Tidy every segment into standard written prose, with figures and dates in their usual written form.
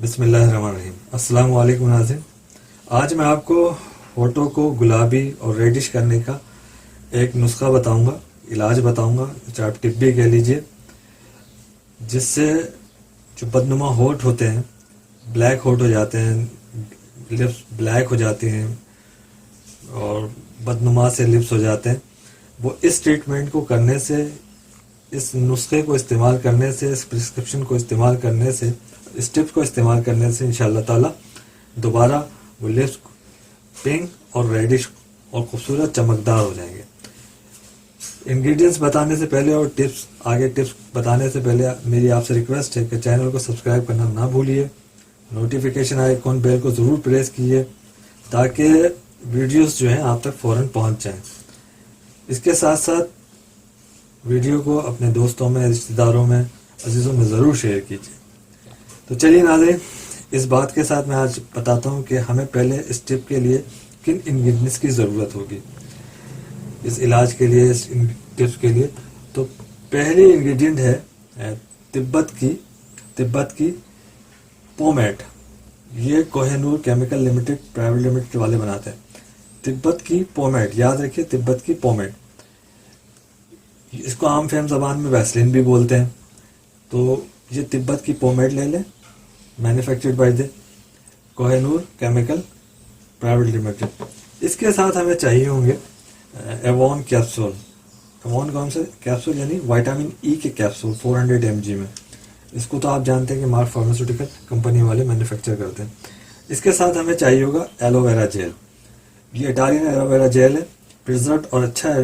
बिस्मिल्लाहिर्रहमानिर्रहीम। अस्सलाम वालेकुम नाज़रीन। आज मैं आपको फ़ोटो को गुलाबी और रेडिश करने का एक नुस्खा बताऊंगा, इलाज बताऊंगा, चाहे आप टिप भी कह लीजिए, जिससे जो बदनुमा होठ होते हैं, ब्लैक होठ हो जाते हैं, लिप्स ब्लैक हो जाती हैं और बदनुमा से लिप्स हो जाते हैं, वो इस ट्रीटमेंट को करने से, इस नुस्खे को इस्तेमाल करने से, इस प्रिस्क्रिप्शन को इस्तेमाल करने से, इस टिप्स को इस्तेमाल करने से इंशाअल्लाह ताला दोबारा वो लिप्स पिंक और रेडिश और खूबसूरत चमकदार हो जाएंगे। इंग्रेडिएंट्स बताने से पहले और टिप्स बताने से पहले मेरी आपसे रिक्वेस्ट है कि चैनल को सब्सक्राइब करना ना भूलिए, नोटिफिकेशन आइकॉन बेल को ज़रूर प्रेस कीजिए ताकि वीडियोस जो हैं आप तक फ़ौरन पहुंच जाएं। इसके साथ साथ वीडियो को अपने दोस्तों में, रिश्तेदारों में, अजीज़ों में ज़रूर शेयर कीजिए। तो चलिए नाज़रीन, इस बात के साथ मैं आज बताता हूँ कि हमें पहले इस टिप के लिए किन इंग्रेडिएंट्स की ज़रूरत होगी इस इलाज के लिए, इस टिप्स के लिए। तो पहली इंग्रेडिएंट है तिब्बत की पोमेट। ये Kohinoor chemical limited private limited वाले बनाते हैं। तिब्बत की पोमेट, याद रखिए, तिब्बत की पोमेट। इसको आम फेम ज़बान में वैसलीन भी बोलते हैं। तो ये तिब्बत की पोमेट ले लें, manufactured by the Kohinoor chemical private limited. इसके साथ हमें चाहिए होंगे एवॉन कैप्सूल। एवॉन कौन से कैप्सूल? यानी विटामिन ई के कैप्सूल 400 mg में। इसको तो आप जानते हैं कि मार्क फार्मास्यूटिकल कंपनी वाले मैन्युफैक्चर करते हैं। इसके साथ हमें चाहिए होगा एलोवेरा जेल। ये इटालियन एलोवेरा जेल है, प्रिजर्व और अच्छा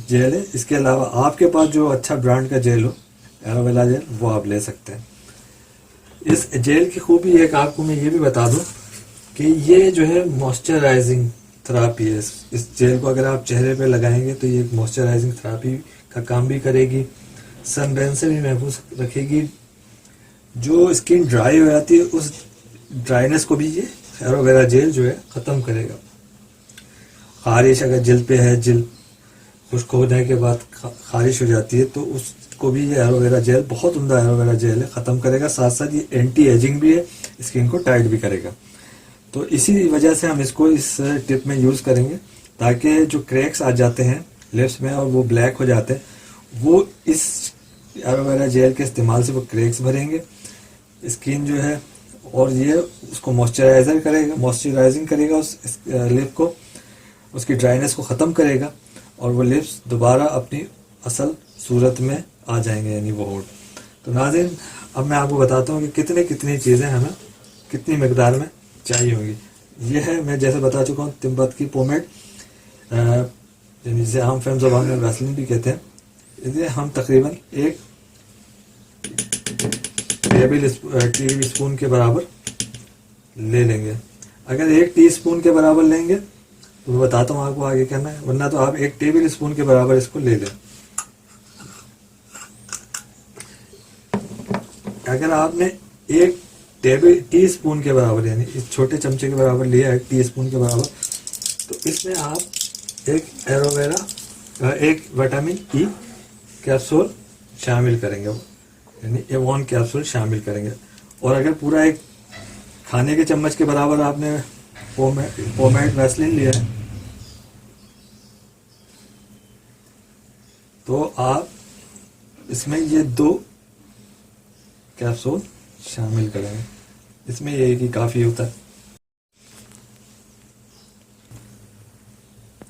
जेल है। इसके अलावा आपके पास जो अच्छा ब्रांड का जेल हो, एलोवेरा जेल, वो आप ले सकते हैं। इस जेल की खूबी एक आपको मैं ये भी बता दूं कि ये जो है मॉइस्चराइजिंग थेरापी है। इस जेल को अगर आप चेहरे पे लगाएंगे तो ये एक मॉइस्चराइजिंग थेरापी का काम भी करेगी, सनबर्न से भी महफूज रखेगी। जो स्किन ड्राई हो जाती है उस ड्राइनेस को भी ये एलोवेरा जेल जो है ख़त्म करेगा। खारिश अगर जिल्द पे है, जिल्द खुश्क होने के बाद खारिश हो जाती है, तो उसको भी ये एलोवेरा जेल, बहुत उम्दा एलोवेरा जेल है, ख़त्म करेगा। साथ साथ ये एंटी एजिंग भी है, स्किन को टाइट भी करेगा। तो इसी वजह से हम इसको इस टिप में यूज़ करेंगे ताकि जो क्रैक्स आ जाते हैं लिप्स में और वो ब्लैक हो जाते हैं, वो इस एलोवेरा जेल के इस्तेमाल से वो क्रैक्स भरेंगे, स्किन जो है, और ये उसको मॉइस्चराइजिंग करेगा उस लिप को, उसकी ड्राइनेस को ख़त्म करेगा और वो लिप्स दोबारा अपनी असल सूरत में आ जाएंगे, यानी वो होठ। तो नाज़रीन, अब मैं आपको बताता हूँ कि कितनी चीज़ें हमें कितनी मकदार में चाहिए होगी। ये है, मैं जैसे बता चुका हूँ, तिब्बत की पोमेट, जिसे आम फेम ज़बान में वैसलीन भी कहते हैं। इसे हम तकरीबन 1 टेबल स्पून के बराबर ले लेंगे। अगर 1 टीस्पून के बराबर लेंगे तो मैं बताता हूँ आपको आगे करना है, वरना तो आप 1 टेबल स्पून के बराबर इसको ले लें। अगर आपने 1 टी स्पून के बराबर, यानी इस छोटे चमचे के बराबर लिया है, टी स्पून के बराबर, तो इसमें आप एक विटामिन ई कैप्सूल शामिल करेंगे, यानी एवॉन कैप्सूल शामिल करेंगे। और अगर पूरा 1 खाने के चम्मच के बराबर आपने पोमेट वैसलीन लिया है, तो आप इसमें ये 2 कैप्सूल शामिल करेंगे। इसमें ये कि काफ़ी होता है।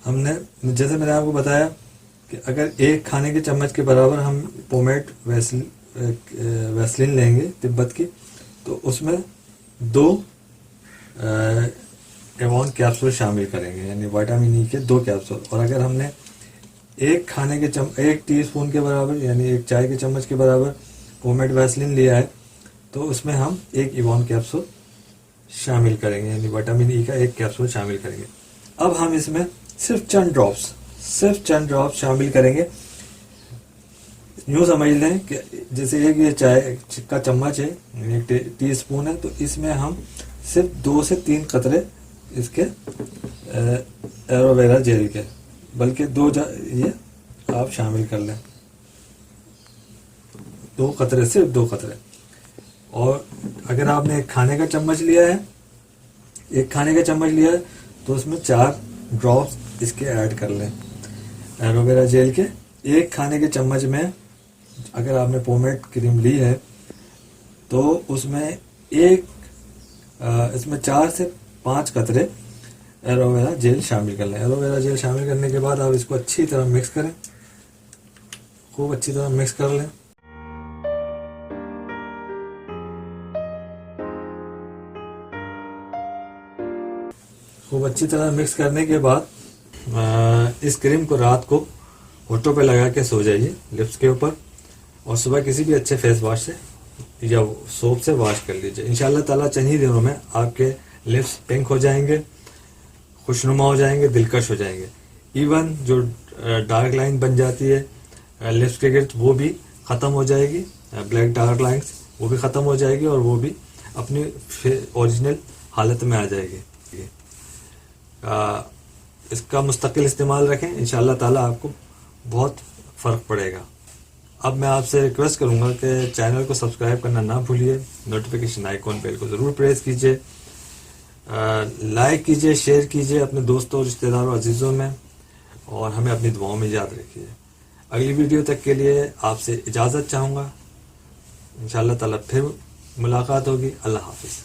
हमने, जैसे मैंने आपको बताया कि अगर 1 खाने के चम्मच के बराबर हम पोमेट वैसलीन लेंगे तिब्बत की, तो उसमें 2 एवॉन कैप्सूल शामिल करेंगे, यानी विटामिन ई के 2 कैप्सूल। और अगर हमने 1 टीस्पून के बराबर, यानी 1 चाय के चम्मच के बराबर पोमेट वैसलीन लिया है, तो उसमें हम 1 एवॉन कैप्सूल शामिल करेंगे, यानी विटामिन ई का 1 कैप्सूल शामिल करेंगे। अब हम इसमें सिर्फ चंद ड्रॉप्स शामिल करेंगे। यूँ समझ लें कि जैसे ये चाय का चम्मच है, 1 टीस्पून है, तो इसमें हम सिर्फ 2 से 3 कतरे इसके एलोवेरा जेल के, बल्कि ये आप शामिल कर लें, 2 कतरे, सिर्फ 2 कतरे। और अगर आपने एक खाने का चम्मच लिया है, तो उसमें 4 ड्रॉप्स इसके ऐड कर लें एलोवेरा जेल के। एक खाने के चम्मच में अगर आपने पोमेड क्रीम ली है तो उसमें इसमें 4 से 5 कतरे एलोवेरा जेल शामिल कर लें। एलोवेरा जेल शामिल करने के बाद आप इसको अच्छी तरह मिक्स करें, खूब अच्छी तरह मिक्स कर लें। खूब अच्छी तरह मिक्स करने के बाद इस क्रीम को रात को होठों पे लगा के सो जाइए, लिप्स के ऊपर, और सुबह किसी भी अच्छे फेस वॉश से या सोप से वॉश कर लीजिए। इंशाल्लाह ताला चंद ही दिनों में आपके लिप्स पिंक हो जाएंगे, खुशनुमा हो जाएंगे, दिलकश हो जाएंगे। इवन जो डार्क लाइन बन जाती है लिप्स के गिर्द वो भी ख़त्म हो जाएगी, ब्लैक डार्क लाइन्स वो भी ख़त्म हो जाएगी और वो भी अपनी ओरिजिनल हालत में आ जाएगी। इसका मुस्तकिल इस्तेमाल रखें, इंशाल्लाह ताला आपको बहुत फ़र्क पड़ेगा। अब मैं आपसे रिक्वेस्ट करूंगा कि चैनल को सब्सक्राइब करना ना भूलिए, नोटिफिकेशन आइकॉन बेल को ज़रूर प्रेस कीजिए, लाइक कीजिए, शेयर कीजिए अपने दोस्तों, रिश्तेदारों, अजीज़ों में, और हमें अपनी दुआओं में याद रखिए। अगली वीडियो तक के लिए आपसे इजाज़त चाहूँगा। इंशाल्लाह ताला फिर मुलाकात होगी। अल्लाह हाफिज़।